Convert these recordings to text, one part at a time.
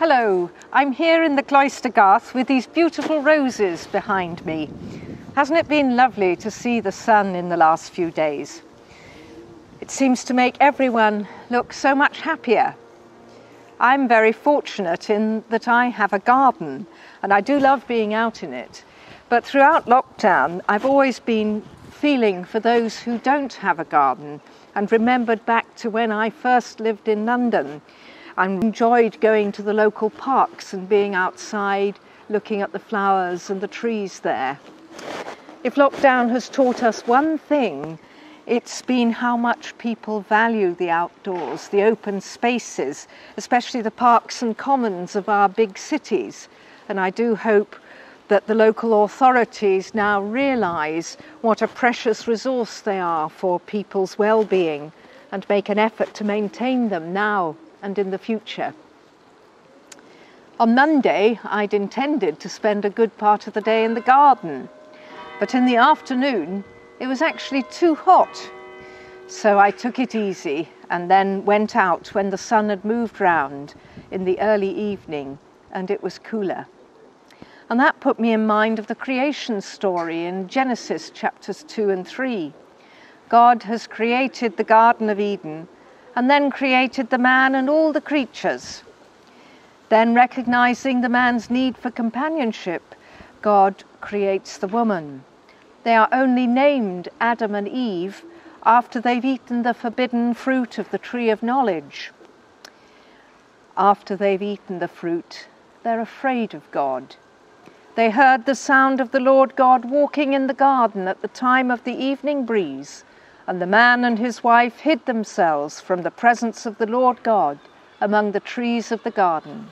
Hello, I'm here in the Cloister Garth with these beautiful roses behind me. Hasn't it been lovely to see the sun in the last few days? It seems to make everyone look so much happier. I'm very fortunate in that I have a garden and I do love being out in it. But throughout lockdown, I've always been feeling for those who don't have a garden and remembered back to when I first lived in London. I enjoyed going to the local parks and being outside, looking at the flowers and the trees there. If lockdown has taught us one thing, it's been how much people value the outdoors, the open spaces, especially the parks and commons of our big cities. And I do hope that the local authorities now realise what a precious resource they are for people's well-being and make an effort to maintain them now and in the future. On Monday, I'd intended to spend a good part of the day in the garden, but in the afternoon, it was actually too hot. So I took it easy and then went out when the sun had moved round in the early evening and it was cooler. And that put me in mind of the creation story in Genesis chapters 2 and 3. God has created the Garden of Eden and then created the man and all the creatures. Then, recognizing the man's need for companionship, God creates the woman. They are only named Adam and Eve after they've eaten the forbidden fruit of the tree of knowledge. After they've eaten the fruit, they're afraid of God. They heard the sound of the Lord God walking in the garden at the time of the evening breeze, and the man and his wife hid themselves from the presence of the Lord God among the trees of the garden.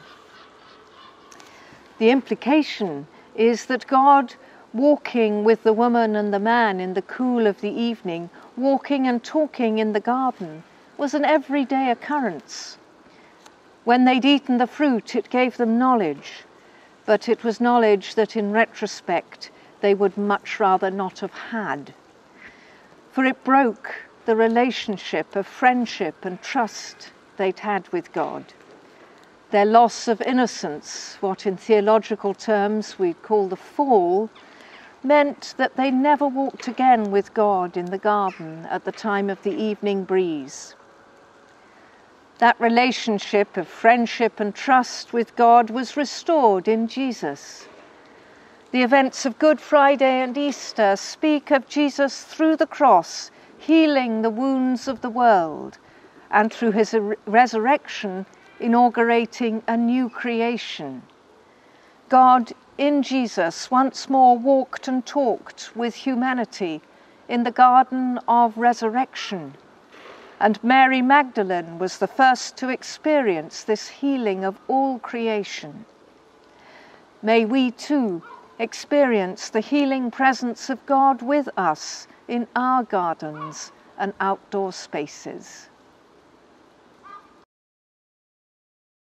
The implication is that God, walking with the woman and the man in the cool of the evening, walking and talking in the garden, was an everyday occurrence. When they'd eaten the fruit, it gave them knowledge, but it was knowledge that in retrospect they would much rather not have had. For it broke the relationship of friendship and trust they'd had with God. Their loss of innocence, what in theological terms we'd call the fall, meant that they never walked again with God in the garden at the time of the evening breeze. That relationship of friendship and trust with God was restored in Jesus. The events of Good Friday and Easter speak of Jesus through the cross, healing the wounds of the world, and through his resurrection, inaugurating a new creation. God in Jesus once more walked and talked with humanity in the garden of resurrection. And Mary Magdalene was the first to experience this healing of all creation. May we too experience the healing presence of God with us in our gardens and outdoor spaces.